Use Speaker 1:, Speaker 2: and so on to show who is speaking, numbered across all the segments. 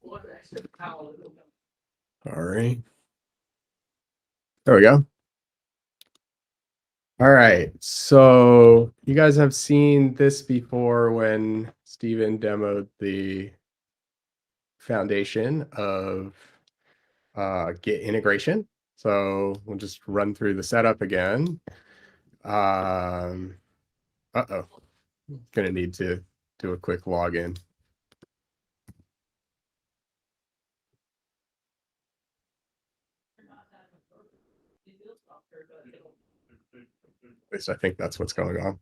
Speaker 1: All right. There we go. All right. So you guys have seen this before when Steven demoed the foundation of Git integration. So we'll just run through the setup again. Uh-oh. Gonna need to do a quick login. At least I think that's what's going on.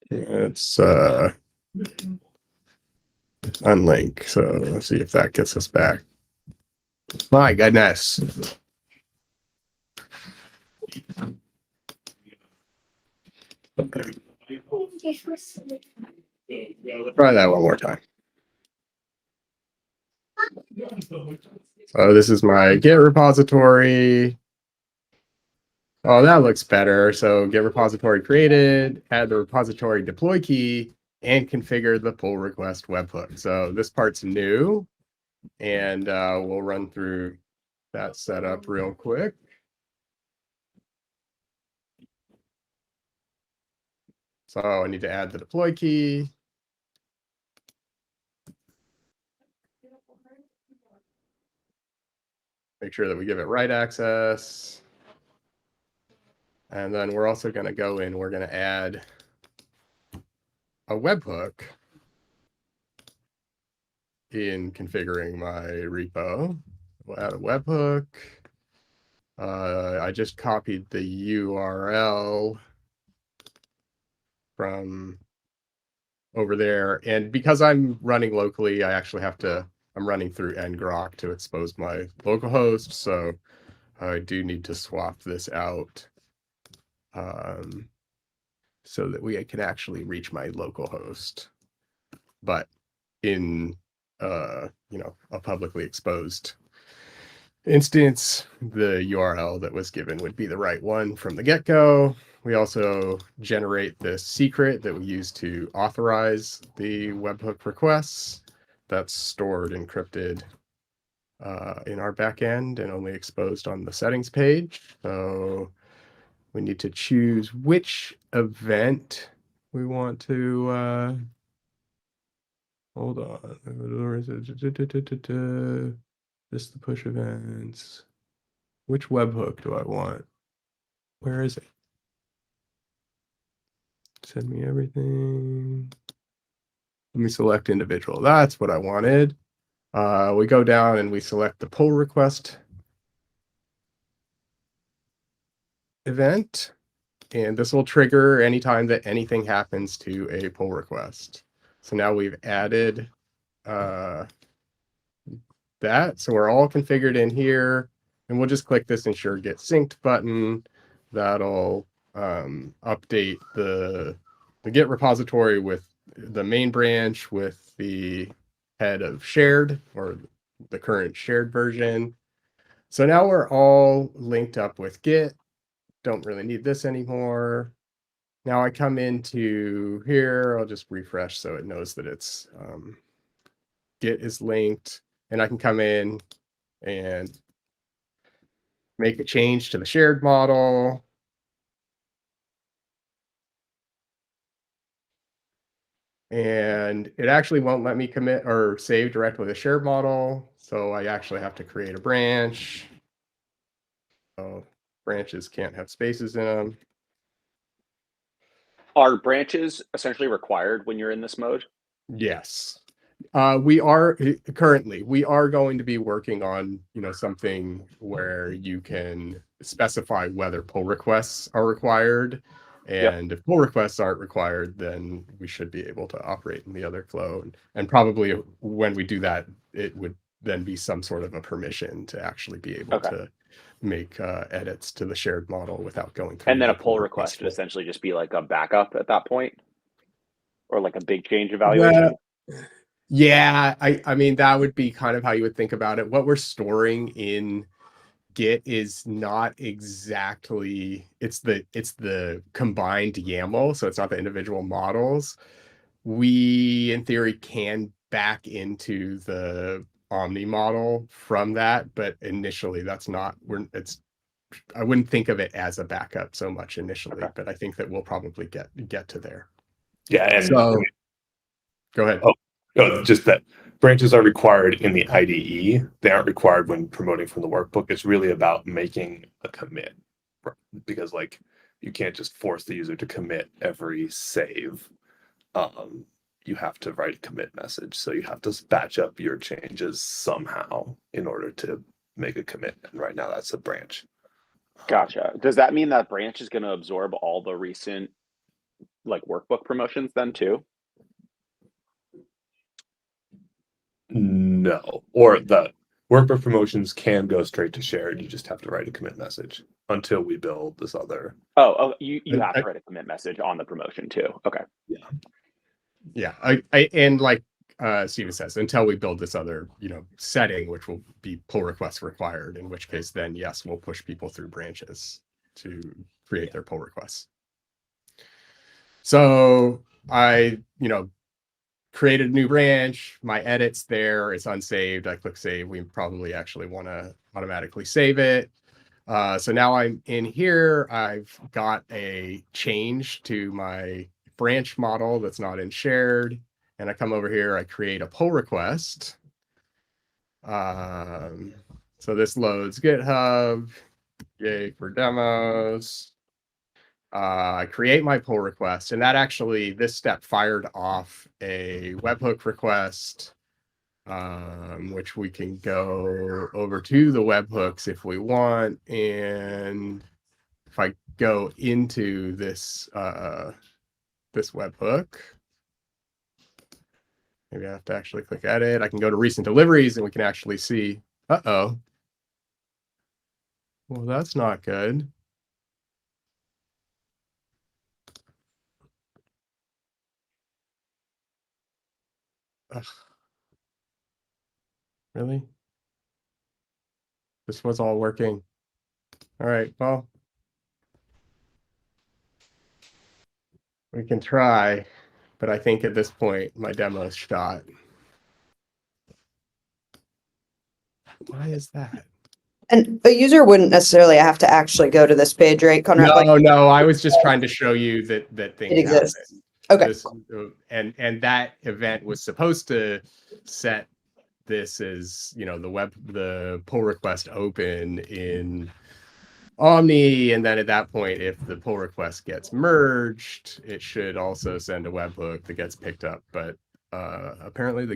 Speaker 1: It's unlink. So let's see if that gets us back. My goodness. Okay. Try that one more time. So this is my Git repository. Oh, that looks better. So Git repository created, add the repository deploy key, and configure the pull request webhook. So this part's new, and we'll run through that setup real quick. So I need to add the deploy key. Make sure that we give it write access. And then we're also going to go in, we're going to add a webhook in configuring my repo. We'll add a webhook. I just copied the URL from over there. And because I'm running locally, I actually have to, I'm running through ngrok to expose my localhost. So I do need to swap this out so that we can actually reach my localhost. But in, a publicly exposed instance, the URL that was given would be the right one from the get-go. We also generate this secret that we use to authorize the webhook requests. That's stored encrypted in our backend and only exposed on the settings page. So we need to choose which event we want to hold on. This is the push events. Which webhook do I want? Where is it? Send me everything. Let me select individual. That's what I wanted. We go down and we select the pull request event. And this will trigger anytime that anything happens to a pull request. So now we've added that. So we're all configured in here. And we'll just click this ensure get synced button. That'll update the Git repository with the main branch with the head of shared or the current shared version. So now we're all linked up with Git. Don't really need this anymore. Now I come into here, I'll just refresh so it knows that it's Git is linked, and I can come in and make a change to the shared model. And it actually won't let me commit or save directly with a shared model. So I actually have to create a branch. So branches can't have spaces in them.
Speaker 2: Are branches essentially required when you're in this mode?
Speaker 1: Yes. We are currently, we are going to be working on, something where you can specify whether pull requests are required. And if pull requests aren't required, then we should be able to operate in the other flow. And probably when we do that, it would then be some sort of a permission to actually be able to make edits to the shared model without going through.
Speaker 2: And then a pull request would essentially just be like a backup at that point, or like a big change evaluation.
Speaker 1: Yeah, I mean, that would be kind of how you would think about it. What we're storing in Git is not exactly, it's the combined YAML, so it's not the individual models. We, in theory, can back into the Omni model from that, but initially that's not, I wouldn't think of it as a backup so much initially,
Speaker 2: Okay.
Speaker 1: but I think that we'll probably get to there.
Speaker 3: Yeah, and
Speaker 1: So go ahead.
Speaker 3: Just that branches are required in the IDE. They aren't required when promoting from the workbook. It's really about making a commit, because like you can't just force the user to commit every save. You have to write a commit message, so you have to batch up your changes somehow in order to make a commit. And right now, that's a branch.
Speaker 2: Gotcha. Does that mean that branch is going to absorb all the recent like workbook promotions then too?
Speaker 3: No, or the workbook promotions can go straight to shared. You just have to write a commit message until we build this other.
Speaker 2: Oh, you have to write a commit message on the promotion too. Okay.
Speaker 1: Yeah, and like Steven says, until we build this other, setting, which will be pull requests required, in which case then yes, we'll push people through branches to create their pull requests. So I, created a new branch, my edit's there, it's unsaved. I click save. We probably actually want to automatically save it. So now I'm in here, I've got a change to my branch model that's not in shared. And I come over here, I create a pull request. So this loads GitHub, yay for demos. I create my pull request, and that actually, this step fired off a webhook request, which we can go over to the webhooks if we want. And if I go into this this webhook, maybe I have to actually click edit. I can go to recent deliveries and we can actually see, well, that's not good. Ugh. Really? This was all working. All right, well, we can try, but I think at this point my demo's shot. Why is that?
Speaker 4: And a user wouldn't necessarily have to actually go to this page, right, Conrad?
Speaker 1: No, I was just trying to show you that things
Speaker 4: It exists.
Speaker 1: happen.
Speaker 4: Okay.
Speaker 1: This, and that event was supposed to set this as, the pull request open in Omni, and then at that point, if the pull request gets merged, it should also send a webhook that gets picked up. But apparently the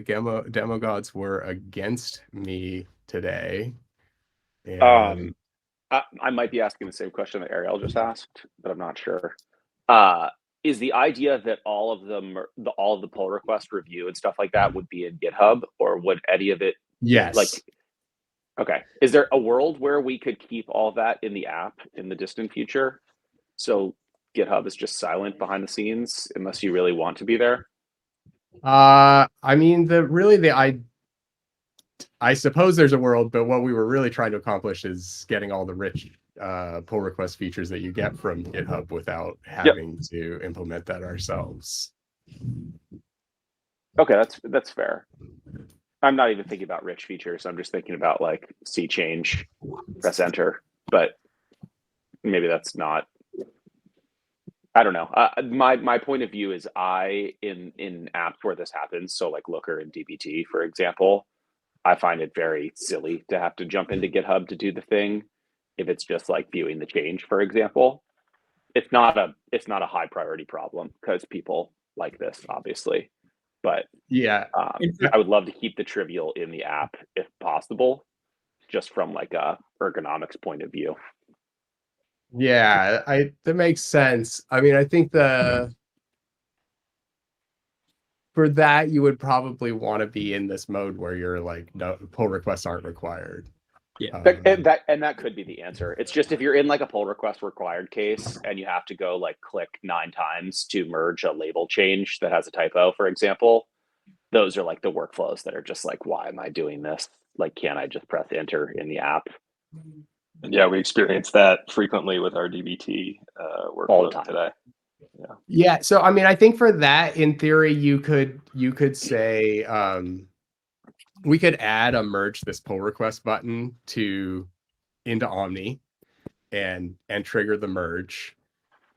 Speaker 1: demo gods were against me today. And
Speaker 2: I might be asking the same question that Ariel just asked, but I'm not sure. Is the idea that all of the pull request review and stuff like that would be in GitHub, or would any of it?
Speaker 1: yes.
Speaker 2: Okay. Is there a world where we could keep all that in the app in the distant future? So GitHub is just silent behind the scenes unless you really want to be there?
Speaker 1: I mean, I suppose there's a world, but what we were really trying to accomplish is getting all the rich pull request features that you get from GitHub without having to implement that ourselves.
Speaker 2: Okay, that's fair. I'm not even thinking about rich features. I'm just thinking about like see change, press enter. But maybe that's not. I don't know. My point of view is in apps where this happens. So like Looker and DBT, for example, I find it very silly to have to jump into GitHub to do the thing. If it's just like viewing the change, for example, it's not a high priority problem because people like this, obviously. But
Speaker 1: Yeah,
Speaker 2: I would love to keep the trivial in the app if possible, just from like a ergonomics point of view.
Speaker 1: yeah, that makes sense. I mean, I think for that you would probably want to be in this mode where you're like, no, pull requests aren't required.
Speaker 3: Yeah.
Speaker 2: And that could be the answer. It's just if you're in like a pull request required case and you have to go like click 9 times to merge a label change that has a typo, for example, those are like the workflows that are just like, why am I doing this? Like, can't I just press enter in the app?
Speaker 5: Yeah, we experience that frequently with our DBT
Speaker 2: All
Speaker 5: workflow
Speaker 2: the time.
Speaker 5: today.
Speaker 1: Yeah, so I mean, I think for that, in theory, you could say we could add a merge this pull request button into Omni and trigger the merge,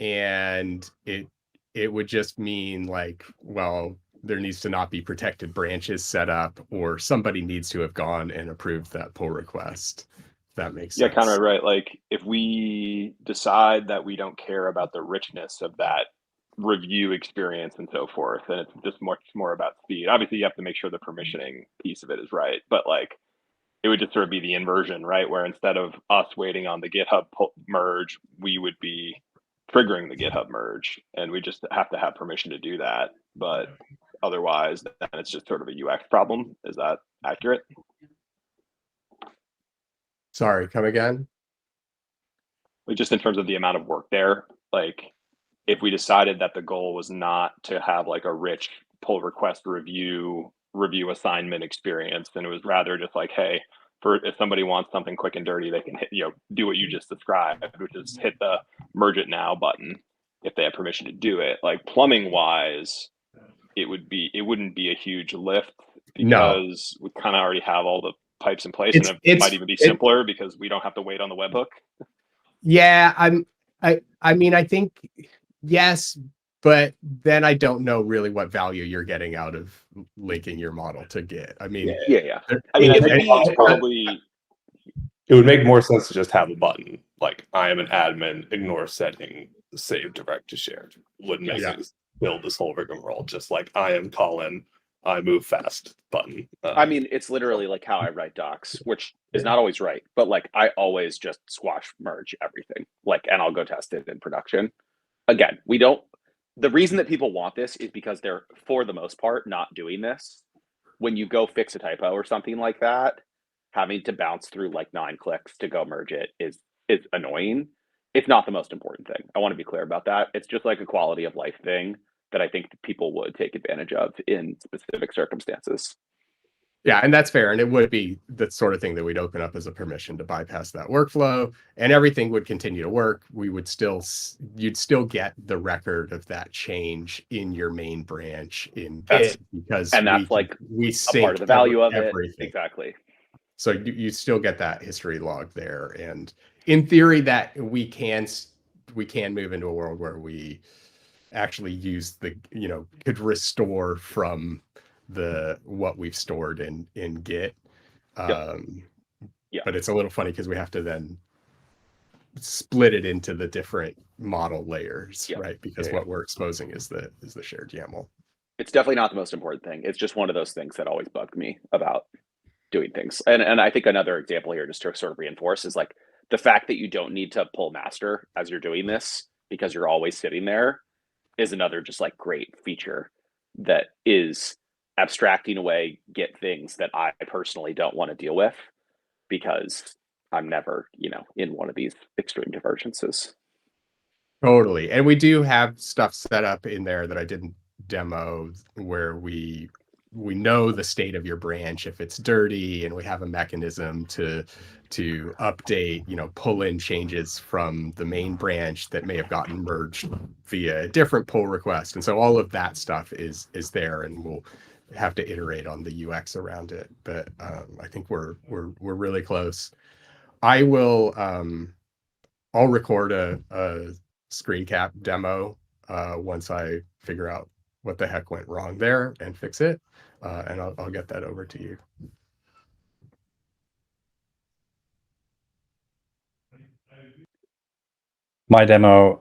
Speaker 1: and it would just mean like, well, there needs to not be protected branches set up, or somebody needs to have gone and approved that pull request. If that makes
Speaker 5: Yeah,
Speaker 1: sense.
Speaker 5: Conrad, right. Like if we decide that we don't care about the richness of that review experience and so forth, and it's just much more about speed. Obviously, you have to make sure the permissioning piece of it is right, but like it would just sort of be the inversion, right? Where instead of us waiting on the GitHub merge, we would be triggering the GitHub merge, and we just have to have permission to do that. But otherwise, then it's just sort of a UX problem. Is that accurate?
Speaker 1: Sorry, come again?
Speaker 5: Like just in terms of the amount of work there, like if we decided that the goal was not to have like a rich pull request review assignment experience, then it was rather just like, hey, for if somebody wants something quick and dirty, they can hit, do what you just described, which is hit the merge it now button if they have permission to do it. Like plumbing wise, it wouldn't be a huge lift because we kind of already have all the pipes in place, and it might even be simpler because we don't have to wait on the webhook.
Speaker 1: Yeah, I mean, I think yes, but then I don't know really what value you're getting out of linking your model to Git. I mean,
Speaker 2: Yeah.
Speaker 5: I mean, I think
Speaker 1: it-
Speaker 5: probably
Speaker 3: It would make more sense to just have a button like I am an admin, ignore setting, save direct to shared. Wouldn't make
Speaker 1: Yeah.
Speaker 3: sense. Build this whole rigmarole just like I am Colin, I move fast button.
Speaker 2: I mean, it's literally like how I write docs, which is not always right, but like I always just squash merge everything, like, and I'll go test it in production. Again, the reason that people want this is because they're, for the most part, not doing this. When you go fix a typo or something like that, having to bounce through like 9 clicks to go merge it is annoying. It's not the most important thing. I want to be clear about that. It's just like a quality of life thing that I think people would take advantage of in specific circumstances.
Speaker 1: Yeah, and that's fair. And it would be the sort of thing that we'd open up as a permission to bypass that workflow, and everything would continue to work. You'd still get the record of that change in your main branch in Git, because
Speaker 2: that's like
Speaker 1: we
Speaker 2: a
Speaker 1: sync
Speaker 2: part of the value of
Speaker 1: everything.
Speaker 2: it. Exactly.
Speaker 1: So you still get that history log there, and in theory, that we can move into a world where we actually use could restore from what we've stored in Git.
Speaker 2: Yeah.
Speaker 1: But it's a little funny because we have to then split it into the different model layers, right? Because what we're exposing is the shared YAML.
Speaker 2: It's definitely not the most important thing. It's just one of those things that always bugged me about doing things. And I think another example here, just to sort of reinforce, is like the fact that you don't need to pull master as you're doing this because you're always sitting there is another just like great feature that is abstracting away Git things that I personally don't want to deal with because I'm never, in one of these extreme divergences.
Speaker 1: Totally. And we do have stuff set up in there that I didn't demo where we know the state of your branch if it's dirty, and we have a mechanism to update, pull in changes from the main branch that may have gotten merged via a different pull request. And so all of that stuff is there, and we'll have to iterate on the UX around it. But I think we're really close. I'll record a screen cap demo once I figure out what the heck went wrong there and fix it. And I'll get that over to you.
Speaker 6: My demo